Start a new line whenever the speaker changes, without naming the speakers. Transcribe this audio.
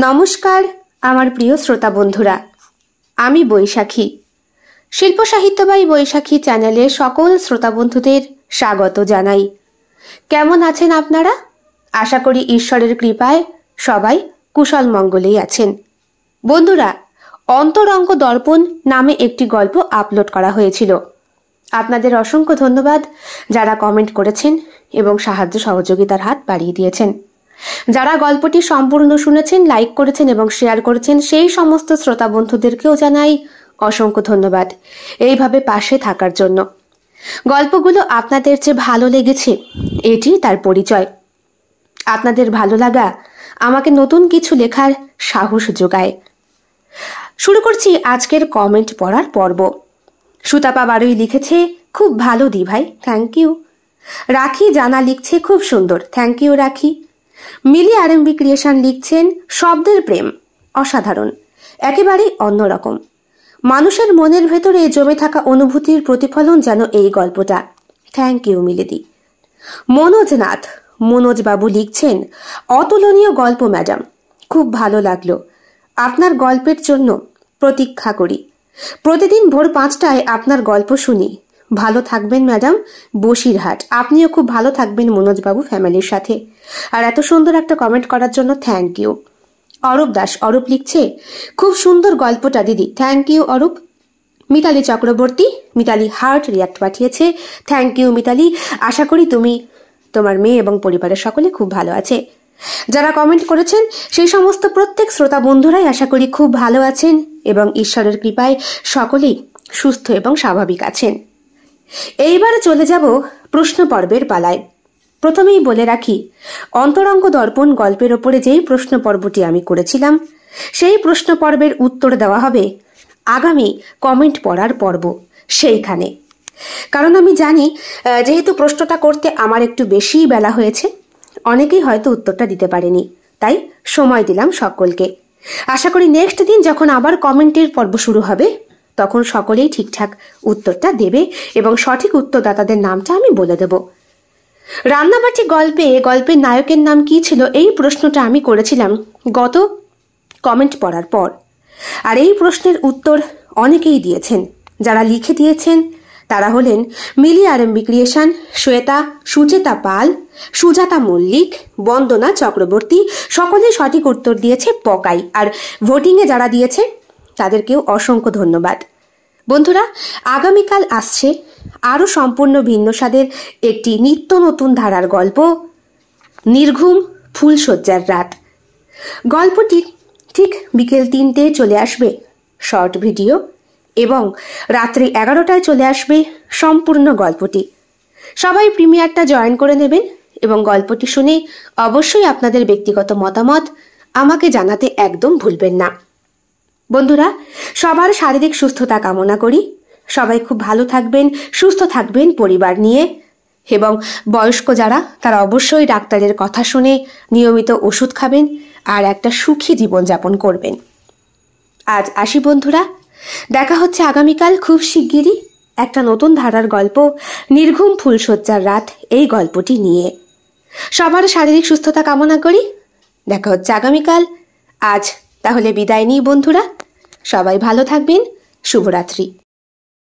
নমস্কার আমার প্রিয় শ্রোতা বন্ধুরা, আমি বৈশাখী। শিল্প সাহিত্য বাই বৈশাখী চ্যানেলে সকল শ্রোতা বন্ধুদের স্বাগত জানাই। কেমন আছেন আপনারা? আশা করি ঈশ্বরের কৃপায় সবাই কুশল মঙ্গলেই আছেন। বন্ধুরা, অন্তরঙ্গ দর্পণ নামে একটি গল্প আপলোড করা হয়েছিল। আপনাদের অসংখ্য ধন্যবাদ যারা কমেন্ট করেছেন এবং সাহায্য সহযোগিতার হাত বাড়িয়ে দিয়েছেন। যারা গল্পটি সম্পূর্ণ শুনেছেন, লাইক করেছেন এবং শেয়ার করেছেন, সেই সমস্ত শ্রোতা বন্ধুদেরকেও জানাই অসংখ্য ধন্যবাদ এইভাবে পাশে থাকার জন্য। গল্পগুলো আপনাদের যে ভালো লেগেছে এটি তার পরিচয়। আপনাদের ভালো লাগা আমাকে নতুন কিছু লেখার সাহস যোগায়। শুরু করছি আজকের কমেন্ট পড়ার পর্ব। সুতাপা বারুই লিখেছে, খুব ভালো দি ভাই, থ্যাংক ইউ। রাখি জানা লিখছে, খুব সুন্দর, থ্যাংক ইউ রাখি। মিলি আরএমবি ক্রিয়েশন লিখছেন, শব্দের প্রেম অসাধারণ, একেবারেই অন্যরকম। মানুষের মনের ভেতরে জমে থাকা অনুভূতির প্রতিফলন যেন এই গল্পটা, থ্যাংক ইউ মিলিদি। মনোজ বাবু লিখছেন, অতুলনীয় গল্প ম্যাডাম, খুব ভালো লাগলো। আপনার গল্পের জন্য প্রতীক্ষা করি। প্রতিদিন ভোর 5টায় আপনার গল্প শুনি। ভালো থাকবেন ম্যাডাম, বসিরহাট। আপনিও খুব ভালো থাকবেন মনোজ বাবু, ফ্যামিলির সাথে। আর এত সুন্দর একটা কমেন্ট করার জন্য থ্যাংক ইউ। অরূপ দাস লিখছে, খুব সুন্দর গল্পটা দিদি, thank you Arup. Mitali Chakraborty, Mitali heart react পাঠিয়েছে, থ্যাংক ইউ মিতালি। আশা করি তুমি, তোমার মেয়ে এবং পরিবারের সকলে খুব ভালো আছে। যারা কমেন্ট করেছেন সেই সমস্ত প্রত্যেক শ্রোতা বন্ধুরাই আশা করি খুব ভালো আছেন এবং ঈশ্বরের কৃপায় সকলেই সুস্থ এবং স্বাভাবিক আছেন। এইবারে চলে যাব প্রশ্ন পর্বের পালায়। প্রথমেই বলে রাখি, অন্তরঙ্গ দর্পণ গল্পের ওপরে যেই প্রশ্ন পর্বটি আমি করেছিলাম সেই প্রশ্ন পর্বের উত্তর দেওয়া হবে আগামী কমেন্ট পড়ার পর্ব সেইখানে। কারণ আমি জানি যেহেতু প্রশ্নটা করতে আমার একটু বেশিই বেলা হয়েছে, অনেকেই হয়তো উত্তরটা দিতে পারেনি, তাই সময় দিলাম সকলকে। আশা করি নেক্সট দিন যখন আবার কমেন্টের পর্ব শুরু হবে তখন সকলেই ঠিকঠাক উত্তরটা দেবে এবং সঠিক উত্তরদাতাদের নামটা আমি বলে দেব। রান্নাবাটি গল্পের নায়কের নাম কি ছিল, এই প্রশ্নটা আমি করেছিলাম গত কমেন্ট পড়ার পর। আর এই প্রশ্নের উত্তর অনেকেই দিয়েছেন। যারা লিখে দিয়েছেন তারা হলেন মিলি আরএমবি ক্রিয়েশন, শ্বেতা, সুচেতা পাল, সুজাতা মল্লিক, বন্দনা চক্রবর্তী। সকলে সঠিক উত্তর দিয়েছে পকাই। আর ভোটিংয়ে যারা দিয়েছে তাদেরকেও অসংখ্য ধন্যবাদ। বন্ধুরা, আগামীকাল আসছে আরো সম্পূর্ণ ভিন্ন স্বাদের একটি নিত্য নতুন ধারার গল্প, নির্ঘুম ফুলশয্যার রাত। গল্পটি ঠিক বিকেল 3টায় চলে আসবে শর্ট ভিডিও এবং রাত্রি 11টায় চলে আসবে সম্পূর্ণ গল্পটি। সবাই প্রিমিয়ারটা জয়েন করে নেবেন এবং গল্পটি শুনে অবশ্যই আপনাদের ব্যক্তিগত মতামত আমাকে জানাতে একদম ভুলবেন না। বন্ধুরা, সবার শারীরিক সুস্থতা কামনা করি। সবাই খুব ভালো থাকবেন, সুস্থ থাকবেন পরিবার নিয়ে, এবং বয়স্ক যারা তারা অবশ্যই ডাক্তারের কথা শুনে নিয়মিত ওষুধ খাবেন আর একটা সুখী জীবনযাপন করবেন। আজ আসি বন্ধুরা, দেখা হচ্ছে আগামীকাল খুব শিগগিরই একটা নতুন ধারার গল্প, নির্ঘুম ফুলশয্যার রাত, এই গল্পটি নিয়ে। সবার শারীরিক সুস্থতা কামনা করি। দেখা হচ্ছে আগামীকাল। আজ তাহলে বিদায় নিই বন্ধুরা, সবাই ভালো থাকবেন। শুভরাত্রি।